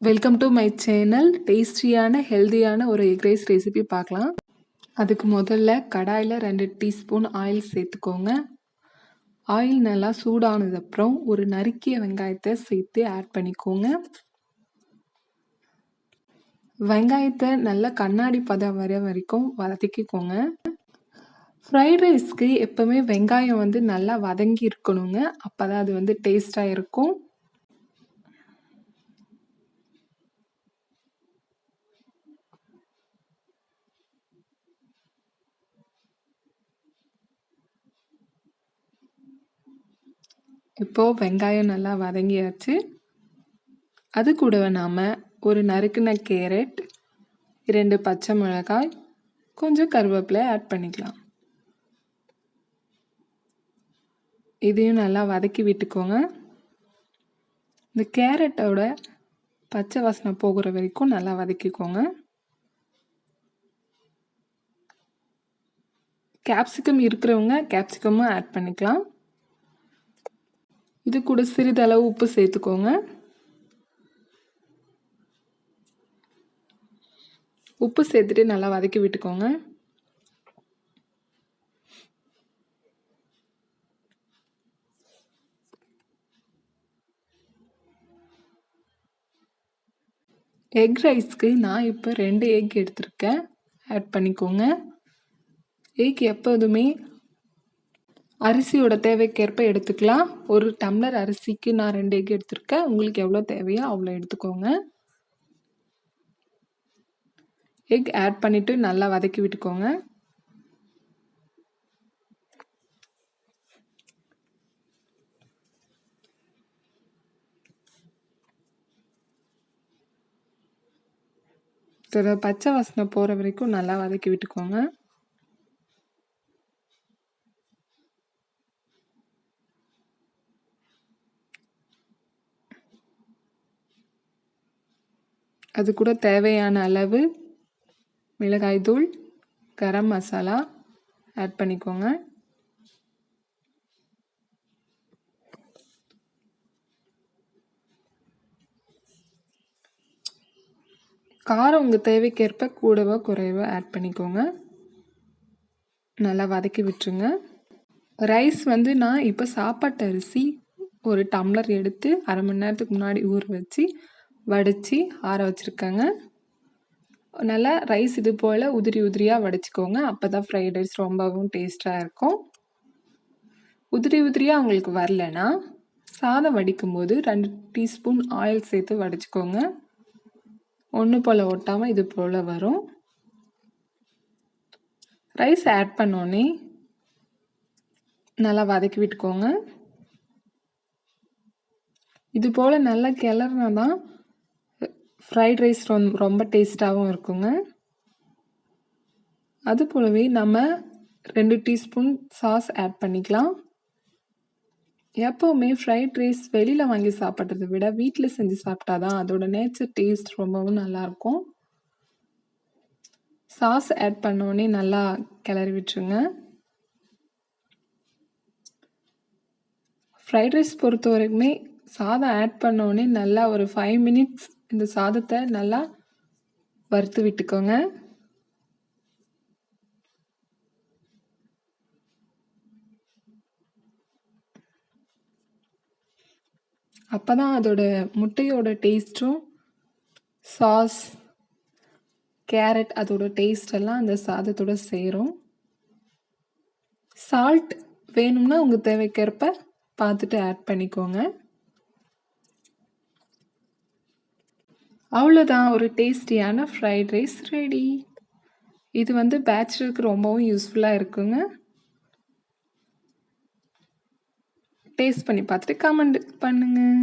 Welcome to my channel. டேஸ்டியான ஹெல்தியான ஒரு எக் ரைஸ் ரெசிபி பார்க்கலாம். அதுக்கு முதல்ல கடாயில் 2 டீஸ்பூன் ஆயில் சேர்த்துக்கோங்க. ஆயில் நல்லா சூடானதுக்கப்புறம் ஒரு நறுக்கிய வெங்காயத்தை சேர்த்து ஆட் பண்ணிக்கோங்க. வெங்காயத்தை நல்லா கண்ணாடி பதம் வர வரைக்கும் வதக்கிக்கோங்க. ஃப்ரைட் ரைஸ்க்கு எப்போவுமே வெங்காயம் நல்லா வதங்கி இருக்கணுங்க. அப்போ தான் அது டேஸ்டாக இருக்கும். இப்போது வெங்காயம் நல்லா வதங்கியாச்சு. அது கூடவே நாம் ஒரு நறுக்கின கேரட், 2 பச்சை மிளகாய், கொஞ்சம் கருவேப்பிலை ஆட் பண்ணிக்கலாம். இதையும் நல்லா வதக்கி விட்டுக்கோங்க. இந்த கேரட்டோட பச்சை வாசனை போகிற வரைக்கும் நல்லா வதக்கிக்கோங்க. கேப்சிகம் இருக்கிறவங்க கேப்சிகமும் ஆட் பண்ணிக்கலாம். இது கூட சிறிதளவு உப்பு சேர்த்துக்கோங்க. உப்பு சேர்த்துட்டு நல்லா வதக்கி விட்டுக்கோங்க. எக் ரைஸ்க்கு நான் இப்போ 2 எக் எடுத்திருக்கேன். ஆட் பண்ணிக்கோங்க. எக் எப்போதுமே அரிசியோட தேவைக்கேற்ப எடுத்துக்கலாம். ஒரு டம்ளர் அரிசிக்கு நான் 2 எக் எடுத்திருக்கேன். உங்களுக்கு எவ்வளோ தேவையோ அவ்வளோ எடுத்துக்கோங்க. எக் ஆட் பண்ணிவிட்டு நல்லா வதக்கி விட்டுக்கோங்க. இதோட பச்சை வாசனை போகிற வரைக்கும் நல்லா வதக்கி விட்டுக்கோங்க. அது கூட தேவையான அளவு மிளகாய் தூள், கரம் மசாலா ஆட் பண்ணிக்கோங்க. காரம் உங்கள் தேவைக்கேற்ப கூடவோ குறைவோ ஆட் பண்ணிக்கோங்க. நல்லா வதக்கி விட்டுருங்க. ரைஸ் நான் இப்போ சாப்பாட்டு அரிசி ஒரு டம்ளர் எடுத்து 1/2 மணி நேரத்துக்கு முன்னாடி ஊற வச்சு வடித்து ஆற வச்சுருக்கேங்க. நல்லா ரைஸ் இது போல் உதிரி உதிரியாக வடிச்சுக்கோங்க. அப்போ தான் ஃப்ரைட் ரைஸ் ரொம்பவும் டேஸ்ட்டாக இருக்கும். உதிரி உதிரியாக உங்களுக்கு வரலன்னா சாதம் வடிக்கும் போது 2 டீஸ்பூன் ஆயில் சேர்த்து வடிச்சுக்கோங்க. ஒன்று போல் ஒட்டாமல் இது போல் வரும். ரைஸ் ஆட் பண்ணோன்னே நல்லா வதக்கி விட்டுக்கோங்க. இது போல் நல்லா கிளறினா தான் ஃப்ரைட் ரைஸ் ரொம்ப டேஸ்ட்டாகவும் இருக்குங்க. அது போலவே நம்ம 2 டீஸ்பூன் சாஸ் ஆட் பண்ணிக்கலாம். எப்போவுமே ஃப்ரைட் ரைஸ் வெளியில் வாங்கி சாப்பிட்றத விட வீட்டில் செஞ்சு சாப்பிட்டா தான் அதோட நேச்சர் டேஸ்ட் ரொம்பவும் நல்லாயிருக்கும். சாஸ் ஆட் பண்ணோடனே நல்லா கிளறி விட்டுருங்க. ஃப்ரைட் ரைஸ் பொறுத்த வரைக்குமே சாதம் ஆட் பண்ணோடனே நல்லா ஒரு 5 மினிட்ஸ் இந்த சாதத்தை நல்லா வறுத்து விட்டுக்கோங்க. அப்போ தான் அதோட முட்டையோட டேஸ்ட்டும் சாஸ் கேரட் அதோட டேஸ்ட் எல்லாம் அந்த சாதத்தோட சேரும். சால்ட் வேணும்னா உங்கள் தேவைக்கேற்ப பார்த்துட்டு ஆட் பண்ணிக்கோங்க. அவ்வளோதான், ஒரு டேஸ்டியான ஃப்ரைட் ரைஸ் ரெடி. இது பேச்சுலருக்கு ரொம்பவும் யூஸ்ஃபுல்லாக இருக்குங்க. டேஸ்ட் பண்ணி பார்த்துட்டு கமெண்ட் பண்ணுங்கள்.